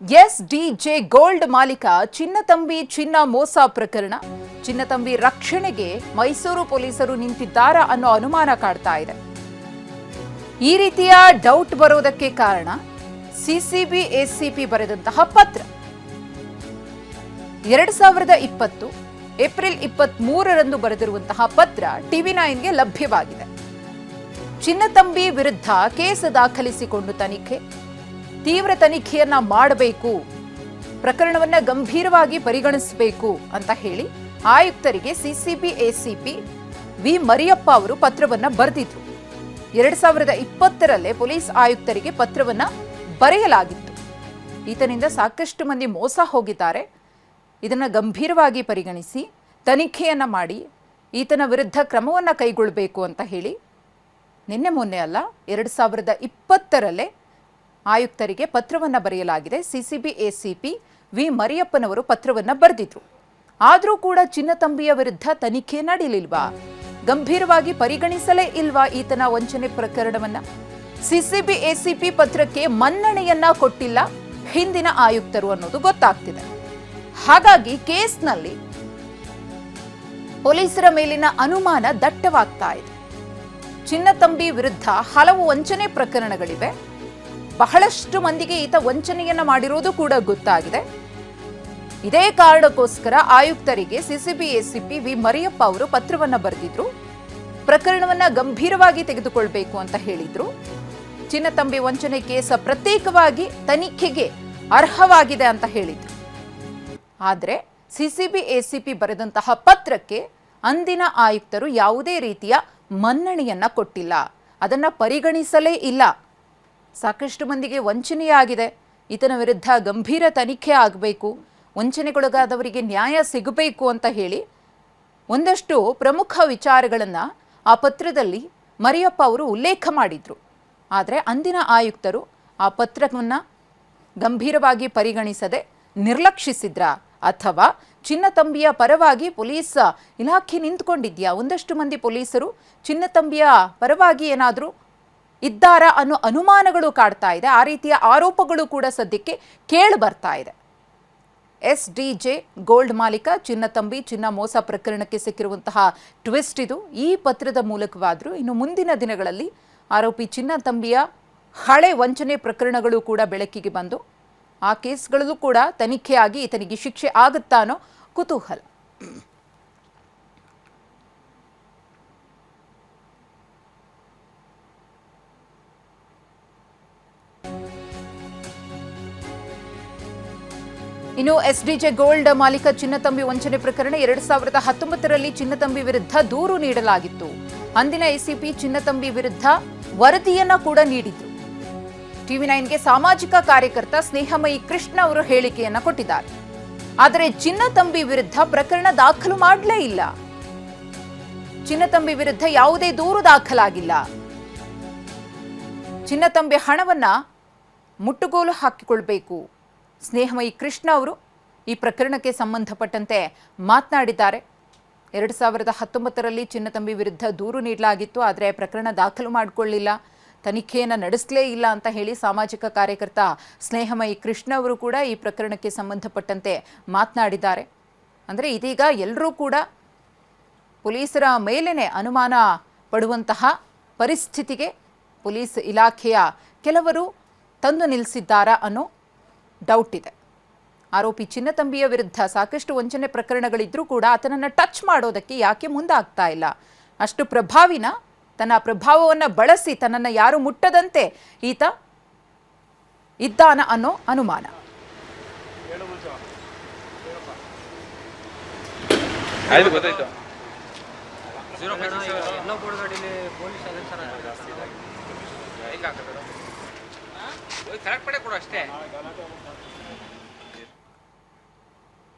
ಎಸ್ಡಿಜೆ gold ಮಾಲೀಕ ಚಿನ್ನತಂಬಿ ಚಿನ್ನ ಮೋಸ ಪ್ರಕರಣ. ಚಿನ್ನತಂಬಿ ರಕ್ಷಣೆಗೆ ಮೈಸೂರು ಪೊಲೀಸರು ನಿಂತಿದ್ದಾರಾ ಅನ್ನೋ ಅನುಮಾನ ಕಾಡ್ತಾ ಇದೆ. ಈ ರೀತಿಯ ಡೌಟ್ ಬರೋದಕ್ಕೆ ಕಾರಣ ಸಿಸಿಬಿ ಎಸಿಪಿ ಬರೆದಂತಹ ಪತ್ರ. 2020 ಏಪ್ರಿಲ್ 23ರಂದು ಬರೆದಿರುವಂತಹ ಪತ್ರ ಟಿವಿ9ಗೆ ಲಭ್ಯವಾಗಿದೆ. ಚಿನ್ನತಂಬಿ ವಿರುದ್ಧ ಕೇಸ್ ದಾಖಲಿಸಿಕೊಂಡು ತೀವ್ರ ತನಿಖೆಯನ್ನ ಮಾಡಬೇಕು, ಪ್ರಕರಣವನ್ನ ಗಂಭೀರವಾಗಿ ಪರಿಗಣಿಸಬೇಕು ಅಂತ ಹೇಳಿ ಆಯುಕ್ತರಿಗೆ ಸಿಸಿಬಿ ಎಸಿಪಿ ವಿ ಮರಿಯಪ್ಪ ಅವರು ಪತ್ರವನ್ನ ಬರೆದಿದ್ರು. 2020ರಲ್ಲೇ ಪೊಲೀಸ್ ಆಯುಕ್ತರಿಗೆ ಪತ್ರವನ್ನ ಬರೆಯಲಾಗಿತ್ತು. ಈತನಿಂದ ಸಾಕಷ್ಟು ಮಂದಿ ಮೋಸ ಹೋಗಿದ್ದಾರೆ, ಇದನ್ನ ಗಂಭೀರವಾಗಿ ಪರಿಗಣಿಸಿ ತನಿಖೆಯನ್ನ ಮಾಡಿ ಈತನ ವಿರುದ್ಧ ಕ್ರಮವನ್ನ ಕೈಗೊಳ್ಳಬೇಕು ಅಂತ ಹೇಳಿ ನಿನ್ನೆ ಮೊನ್ನೆ ಅಲ್ಲ 2020ರಲ್ಲೇ ಆಯುಕ್ತರಿಗೆ ಪತ್ರವನ್ನ ಬರೆಯಲಾಗಿದೆ. ಸಿಸಿಬಿ ಎಸಿಪಿ ವಿ ಮರಿಯಪ್ಪನವರು ಪತ್ರವನ್ನ ಬರೆದಿದ್ರು. ಆದರೂ ಕೂಡ ಚಿನ್ನತಂಬಿಯ ವಿರುದ್ಧ ತನಿಖೆ ನಡೆಯಲಿಲ್ವಾ, ಗಂಭೀರವಾಗಿ ಪರಿಗಣಿಸಲೇ ಇಲ್ವಾ ಈತನ ವಂಚನೆ ಪ್ರಕರಣವನ್ನ? ಸಿಸಿಬಿ ಎಸಿಪಿ ಪತ್ರಕ್ಕೆ ಮನ್ನಣೆಯನ್ನ ಕೊಟ್ಟಿಲ್ಲ ಹಿಂದಿನ ಆಯುಕ್ತರು ಅನ್ನೋದು ಗೊತ್ತಾಗ್ತಿದೆ. ಹಾಗಾಗಿ ಕೇಸ್ನಲ್ಲಿ ಪೊಲೀಸರ ಮೇಲಿನ ಅನುಮಾನ ದಟ್ಟವಾಗ್ತಾ ಇದೆ. ಚಿನ್ನತಂಬಿ ವಿರುದ್ಧ ಹಲವು ವಂಚನೆ ಪ್ರಕರಣಗಳಿವೆ. ಬಹಳಷ್ಟು ಮಂದಿಗೆ ಈತ ವಂಚನೆಯನ್ನ ಮಾಡಿರೋದು ಕೂಡ ಗೊತ್ತಾಗಿದೆ. ಇದೇ ಕಾರಣಕ್ಕೋಸ್ಕರ ಆಯುಕ್ತರಿಗೆ ಸಿಸಿಬಿ ಎಸಿಪಿ ವಿ ಮರಿಯಪ್ಪ ಅವರು ಪತ್ರವನ್ನ ಬರೆದಿದ್ರು. ಪ್ರಕರಣವನ್ನ ಗಂಭೀರವಾಗಿ ತೆಗೆದುಕೊಳ್ಬೇಕು ಅಂತ ಹೇಳಿದ್ರು. ಚಿನ್ನತಂಬಿ ವಂಚನೆ ಕೇಸ ಪ್ರತ್ಯೇಕವಾಗಿ ತನಿಖೆಗೆ ಅರ್ಹವಾಗಿದೆ ಅಂತ ಹೇಳಿದ್ರು. ಆದರೆ ಸಿಸಿಬಿ ಎಸಿಪಿ ಬರೆದಂತಹ ಪತ್ರಕ್ಕೆ ಅಂದಿನ ಆಯುಕ್ತರು ಯಾವುದೇ ರೀತಿಯ ಮನ್ನಣೆಯನ್ನ ಕೊಟ್ಟಿಲ್ಲ, ಅದನ್ನ ಪರಿಗಣಿಸಲೇ ಇಲ್ಲ. ಸಾಕಷ್ಟು ಮಂದಿಗೆ ವಂಚನೆಯಾಗಿದೆ, ಈತನ ವಿರುದ್ಧ ಗಂಭೀರ ತನಿಖೆ ಆಗಬೇಕು, ವಂಚನೆಗೊಳಗಾದವರಿಗೆ ನ್ಯಾಯ ಸಿಗಬೇಕು ಅಂತ ಹೇಳಿ ಒಂದಷ್ಟು ಪ್ರಮುಖ ವಿಚಾರಗಳನ್ನು ಆ ಪತ್ರದಲ್ಲಿ ಮರಿಯಪ್ಪ ಅವರು ಉಲ್ಲೇಖ ಮಾಡಿದ್ರು. ಆದರೆ ಅಂದಿನ ಆಯುಕ್ತರು ಆ ಪತ್ರವನ್ನು ಗಂಭೀರವಾಗಿ ಪರಿಗಣಿಸದೆ ನಿರ್ಲಕ್ಷಿಸಿದ್ರ ಅಥವಾ ಚಿನ್ನತಂಬಿಯ ಪರವಾಗಿ ಪೊಲೀಸ್ ಇಲಾಖೆ ನಿಂತ್ಕೊಂಡಿದ್ಯಾ? ಒಂದಷ್ಟು ಮಂದಿ ಪೊಲೀಸರು ಚಿನ್ನತಂಬಿಯ ಪರವಾಗಿ ಏನಾದರೂ ಇದ್ದಾರಾ ಅನ್ನೋ ಅನುಮಾನಗಳು ಕಾಡ್ತಾ ಇದೆ. ಆ ರೀತಿಯ ಆರೋಪಗಳು ಕೂಡ ಸದ್ಯಕ್ಕೆ ಕೇಳಿ ಬರ್ತಾ ಇದೆ. ಎಸ್ಡಿಜೆ ಗೋಲ್ಡ್ ಮಾಲೀಕ ಚಿನ್ನತಂಬಿ ಚಿನ್ನ ಮೋಸ ಪ್ರಕರಣಕ್ಕೆ ಸಿಕ್ಕಿರುವಂತಹ ಟ್ವಿಸ್ಟ್ ಇದು. ಈ ಪತ್ರದ ಮೂಲಕವಾದರೂ ಇನ್ನು ಮುಂದಿನ ದಿನಗಳಲ್ಲಿ ಆರೋಪಿ ಚಿನ್ನತಂಬಿಯ ಹಳೆ ವಂಚನೆ ಪ್ರಕರಣಗಳು ಕೂಡ ಬೆಳಕಿಗೆ ಬಂದು ಆ ಕೇಸ್ಗಳಲ್ಲೂ ಕೂಡ ತನಿಖೆಯಾಗಿ ಈತನಿಗೆ ಶಿಕ್ಷೆ ಆಗುತ್ತಾ ಅನ್ನೋ ಕುತೂಹಲ. ಇನ್ನು ಎಸ್ಡಿಜೆ ಗೋಲ್ಡ್ ಮಾಲೀಕ ಚಿನ್ನತಂಬಿ ವಂಚನೆ ಪ್ರಕರಣ 2019ರಲ್ಲಿ ಚಿನ್ನತಂಬಿ ವಿರುದ್ಧ ದೂರು ನೀಡಲಾಗಿತ್ತು. ಅಂದಿನ ಎಸಿಪಿ ಚಿನ್ನತಂಬಿ ವಿರುದ್ಧ ವರದಿಯನ್ನ ಕೂಡ ನೀಡಿದ್ರು. ಟಿವಿ9ಗೆ ಸಾಮಾಜಿಕ ಕಾರ್ಯಕರ್ತ ಸ್ನೇಹಮಯಿ ಕೃಷ್ಣ ಅವರು ಹೇಳಿಕೆಯನ್ನ ಕೊಟ್ಟಿದ್ದಾರೆ. ಆದರೆ ಚಿನ್ನತಂಬಿ ವಿರುದ್ಧ ಪ್ರಕರಣ ದಾಖಲು ಮಾಡಲೇ ಇಲ್ಲ. ಚಿನ್ನತಂಬಿ ವಿರುದ್ಧ ಯಾವುದೇ ದೂರು ದಾಖಲಾಗಿಲ್ಲ. ಚಿನ್ನತಂಬಿ ಹಣವನ್ನ ಮುಟ್ಟುಗೋಲು ಹಾಕಿಕೊಳ್ಬೇಕು. ಸ್ನೇಹಮಯಿ ಕೃಷ್ಣ ಅವರು ಈ ಪ್ರಕರಣಕ್ಕೆ ಸಂಬಂಧಪಟ್ಟಂತೆ ಮಾತನಾಡಿದ್ದಾರೆ. 2019ರಲ್ಲಿ ಚಿನ್ನತಂಬಿ ವಿರುದ್ಧ ದೂರು ನೀಡಲಾಗಿತ್ತು, ಆದರೆ ಪ್ರಕರಣ ದಾಖಲು ಮಾಡಿಕೊಳ್ಳಿಲ್ಲ, ತನಿಖೆಯನ್ನು ನಡೆಸಲೇ ಇಲ್ಲ ಅಂತ ಹೇಳಿ ಸಾಮಾಜಿಕ ಕಾರ್ಯಕರ್ತ ಸ್ನೇಹಮಯಿ ಕೃಷ್ಣ ಅವರು ಕೂಡ ಈ ಪ್ರಕರಣಕ್ಕೆ ಸಂಬಂಧಪಟ್ಟಂತೆ ಮಾತನಾಡಿದ್ದಾರೆ. ಅಂದರೆ ಇದೀಗ ಎಲ್ಲರೂ ಕೂಡ ಪೊಲೀಸರ ಮೇಲೇನೆ ಅನುಮಾನ ಪಡುವಂತಹ ಪರಿಸ್ಥಿತಿಗೆ ಪೊಲೀಸ್ ಇಲಾಖೆಯ ಕೆಲವರು ತಂದು ನಿಲ್ಲಿಸಿದ್ದಾರಾ ಅನ್ನೋ ಡೌಟ್ ಇದೆ. ಆರೋಪಿ ಚಿನ್ನತಂಬಿಯ ವಿರುದ್ಧ ಸಾಕಷ್ಟು ವಂಚನೆ ಪ್ರಕರಣಗಳಿದ್ರೂ ಕೂಡ ಆತನನ್ನು ಟಚ್ ಮಾಡೋದಕ್ಕೆ ಯಾಕೆ ಮುಂದಾಗ್ತಾ ಇಲ್ಲ? ಅಷ್ಟು ಪ್ರಭಾವಿನ, ತನ್ನ ಪ್ರಭಾವವನ್ನು ಬಳಸಿ ತನ್ನನ್ನು ಯಾರು ಮುಟ್ಟದಂತೆ ಈತ ಇದ್ದಾನ ಅನ್ನೋ ಅನುಮಾನ. ಕರೆಕ್ಟ್ ಪಡೆ ಕೊಡು ಅಷ್ಟೇ.